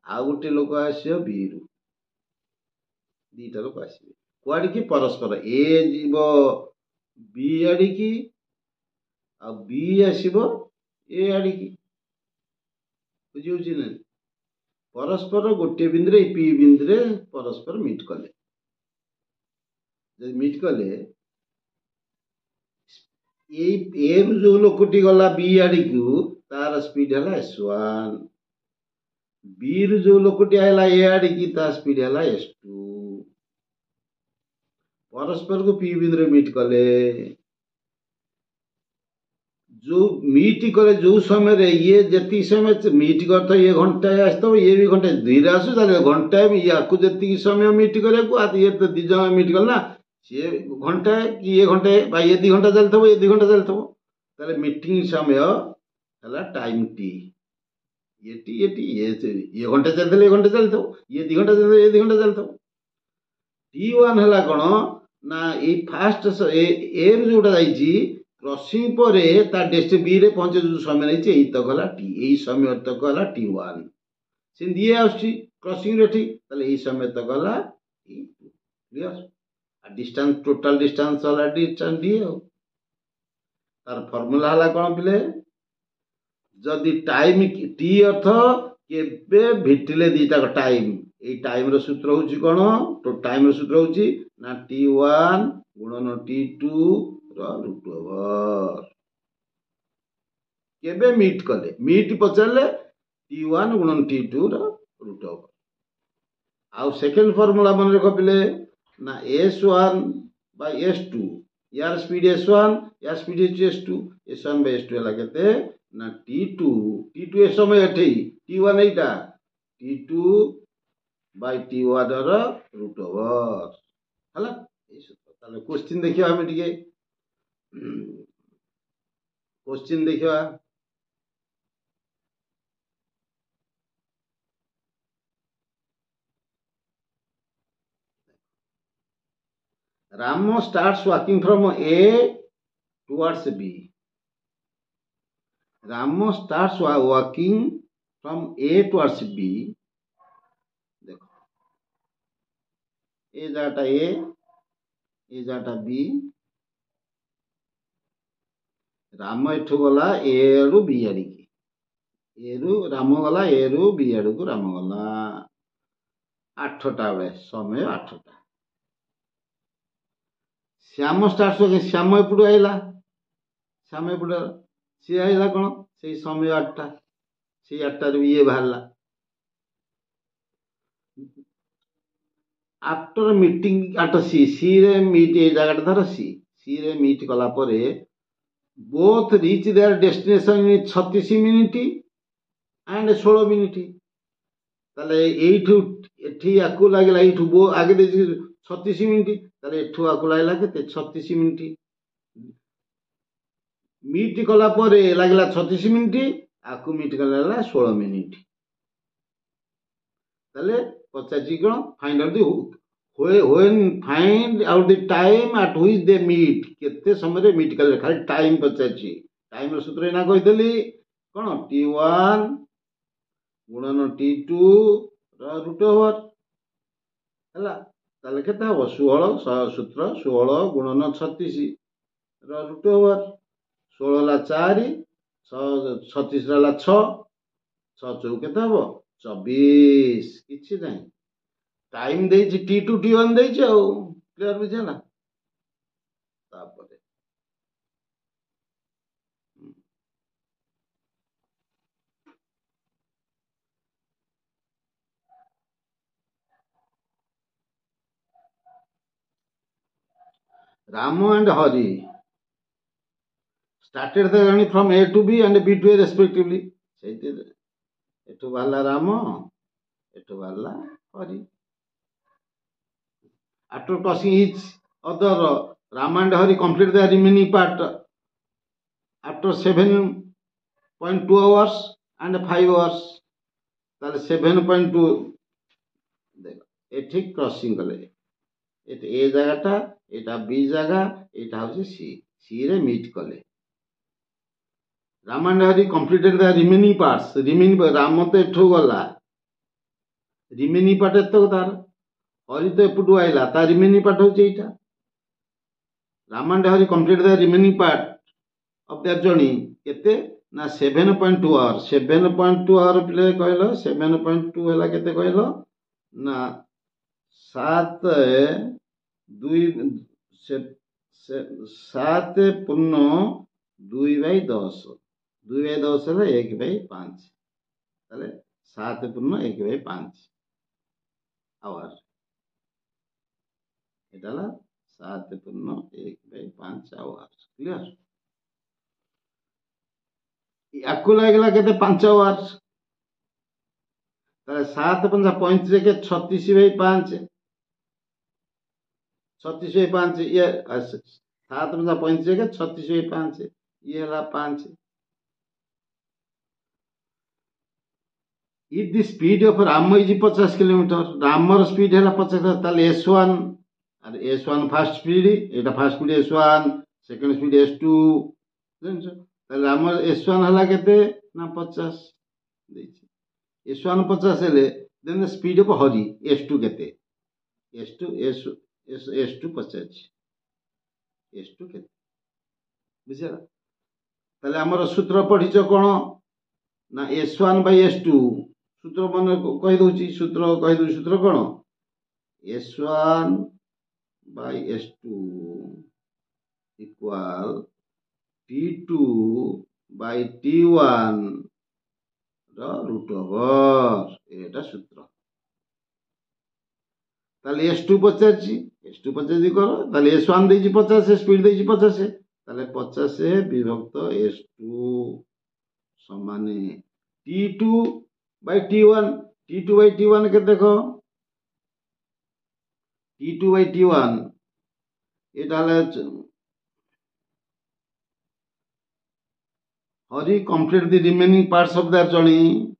आउ गोटे लोक आसियो बी रु, दीटा लोक आसिबे कुआडी की परस्पर। ए जीव बी आड़ी की, आ बी आसिबो ए आड़ी की। बुझी होची ना? परस्पर गोटे बिंदुरे पी बिंदुरे परस्पर मीट कले, जब मीट कले ए रु जो लोकटी गला बी आड़ी को तार स्पीड है S1, बी रु जो लोकटी आइला ए आड़ी की तार स्पीड है S2। परस्पर को पी बिंदु मीट कले जो मीट करे जो समय रे ये जति समय मीट करता ये घंटा आसतो ये भी घंटा धीरे आसु ताले घंटा भी या को जति समय मीट करे को आ ये तो दी जमा मीट करना से घंटा कि ये घंटे बा ये 2 घंटा चलथबो ये 2 घंटा चलथबो ताले मीटिंग समय हला टाइम टी ये घंटा चलथले ये घंटा चलथबो ये 2 घंटा चलथले ये 2 घंटा चलथबो। T1 हला कोन ना ए फास्ट ए रु जोटा जाईची क्रॉसिंग पर ता डेस्ट बी रे पहुंचे जो समय नहीं एई तक हला टी एई समय तक हला T1 से दिए आउची क्रॉसिंग रे ठीक ताले एई समय तक हला T2 क्लियर। आ डिस्टेंस टोटल डिस्टेंस हला डिस्टेंस डी हो तार फार्मूला हला कोन पिले जदी टाइम टी अर्थ केबे भिटिले दीटा टाइम ए टाइम रो सूत्र होची कोन तो टाइम रो सूत्र होची ना T1 गुणन T2 रो रूट ओवर केबे मीट कले मीट पचले T1 गुणन T2 रो रूट ओवर। आउ सेकंड फार्मूला मन रख पिले ना S1 बाय S2 यार स्पीड S1 यार speed S2 S1 bye S2 हला केते ना T2 ए समय एठी T1 एटा T2 बाय T1 रो रूट ओवर हला ए सूत्र। ताले क्वेश्चन देखियो हम टिके क्वेश्चन देखियो Ramo starts walking from A towards B. Ramo starts walking from A towards B. देखो ए जाटा ए जाटा B राम एठू गला ए रु बी आड़ी की ए रु राम गला ए रु बी आड़ी को राम गला 8टा बेले समय 8टा श्याम स्टार्ट हो श्याम एपटू आइला श्याम एपटू सी आइला कोन से समय 8टा से 8टा रे ये बाहरला आफ्टर मीटिंग एट सी रे मीट ए जगह धर सी रे मीट कला परे both reach there destination in 36 minute and 16 minute ताले एठू एठी आकु लागला एठू बो आगे दे 36 मिनिट ताले एठू आकु लागला केते 36 मिनिट मीट कला परे लागला 36 मिनिट आकु मीट कला लागला 16 मिनिट ताले पचाची कोन find out the when find out the time at which they meet केते समय रे मीट कले खाली टाइम पचाची टाइम रो सूत्र ना कहि देली कोन T1 गुणन T2 रो रूट ओवर हला ताले केता हो 16 सूत्र 16 गुणन 36 रो रूट ओवर 16 ला 4 36 ला 6 6 चौ केता हो 24 किछि नहीं टाइम देछि T2 T1 देछि आ क्लियर बुझला तापरे Ramo and Hari started the journey from A to B and B to A respectively सेति एठो बाला राम एठो बाला Hari after crossing each other Ram and Hari complete the remaining part after 7.2 hours and 5 hours ताले 7.2 देखो एठी crossing कले eight ए जगहटा एटा B जगह एटा होची सी रे meet कले Ram and Hari completed the remaining parts remaining Ram तो एठो गला remaining part एतो तार हरि तो एपटू आइला ता रिमेनिंग पार्ट होची एटा Ram and Hari complete the remaining part of their journey केते ना 7.2 आवर 7.2 आवर प्ले कहलो 7.2 हला केते कहलो ना 7 2 7 ପୂର୍ଣ୍ଣ 2/10 2/10 ହେଲେ 1/5 ତାହେଲେ 7 ପୂର୍ଣ୍ଣ 1/5 ଆୱାର এটা ହେଲା 7 ପୂର୍ଣ୍ଣ 1/5 ଆୱାର କ୍ଲିୟର ୟାକୁ ଲାଗିଲା କେତେ 5 ଆୱାର ତାହେଲେ 7 ପଞ୍ଚା 35 କେ 36/5 36/5 ଇଏ 7 ପଞ୍ଚା 35 କେ 36/5 ଇଏ ହେଲା 5 if the speed of Ram is 50 kilometre रामर स्पीड है 50 ताले S1 और S1 फास्ट स्पीड एटा fast speed S1 second speed S2 जानछ ताले रामर S1 हला केते ना 50 देछि S1 50 हेले then the speed of Hari S2 केते S2 S2 50 S2 केते बुझिला ताले हमर सूत्र पढिछ कोन ना S1 by S2 सूत्र मन कहि दोछि सूत्र कोन S1 by S2 equal T2 by T1 root over एटा सूत्र ताले S2 पचाछि S2 पचाछि करो ताले S1 देछि 50 स्पीड देछि 50 ताले 50 विभक्त S2 समान T2 by T1 T2 by T1 के देखो T2 by T1 Etah Hari completed the remaining parts of their journey.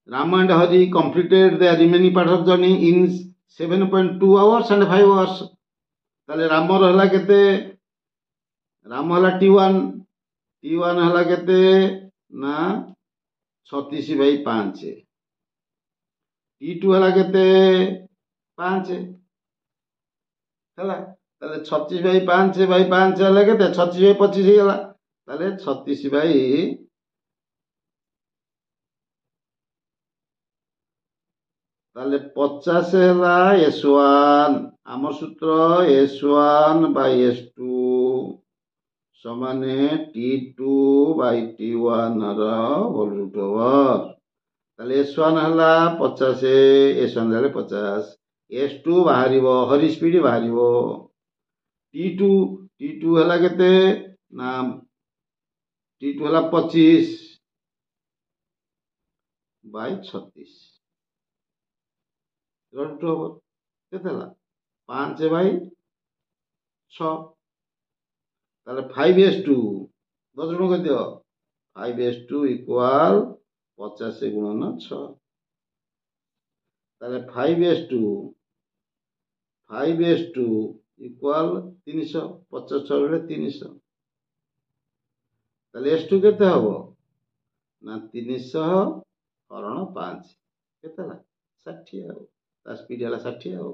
Ram and Hari completed their remaining part of journey in 7.2 hours and 5 hours. ताले रामर हला केते राम हला T1 हला केते ना 36/5 T2 हला केते 5 हला ताले 36/5 हला केते 36/25 हला ताले 36 ताले 50 हला S1 आमर सूत्र S1 by S2 समाने T2 by T1 रा होल रूट ओवर ताले S1 हला 50 S1 हला 50 S2 बाहरिबो हरि स्पीड बाहरिबो T2 हला केते ना T2 हला 25 by 36 रूट ओवर केते हला 5/6 ताले 5S2 10 गुण कर दियो 5S2 equal 50 गुणन 6 ताले 5S2 equal 300 50 रे 300 ताले S2 केते हबो ना 300 हरण 5 केते हला 60 ता स्पीड हला 60 हो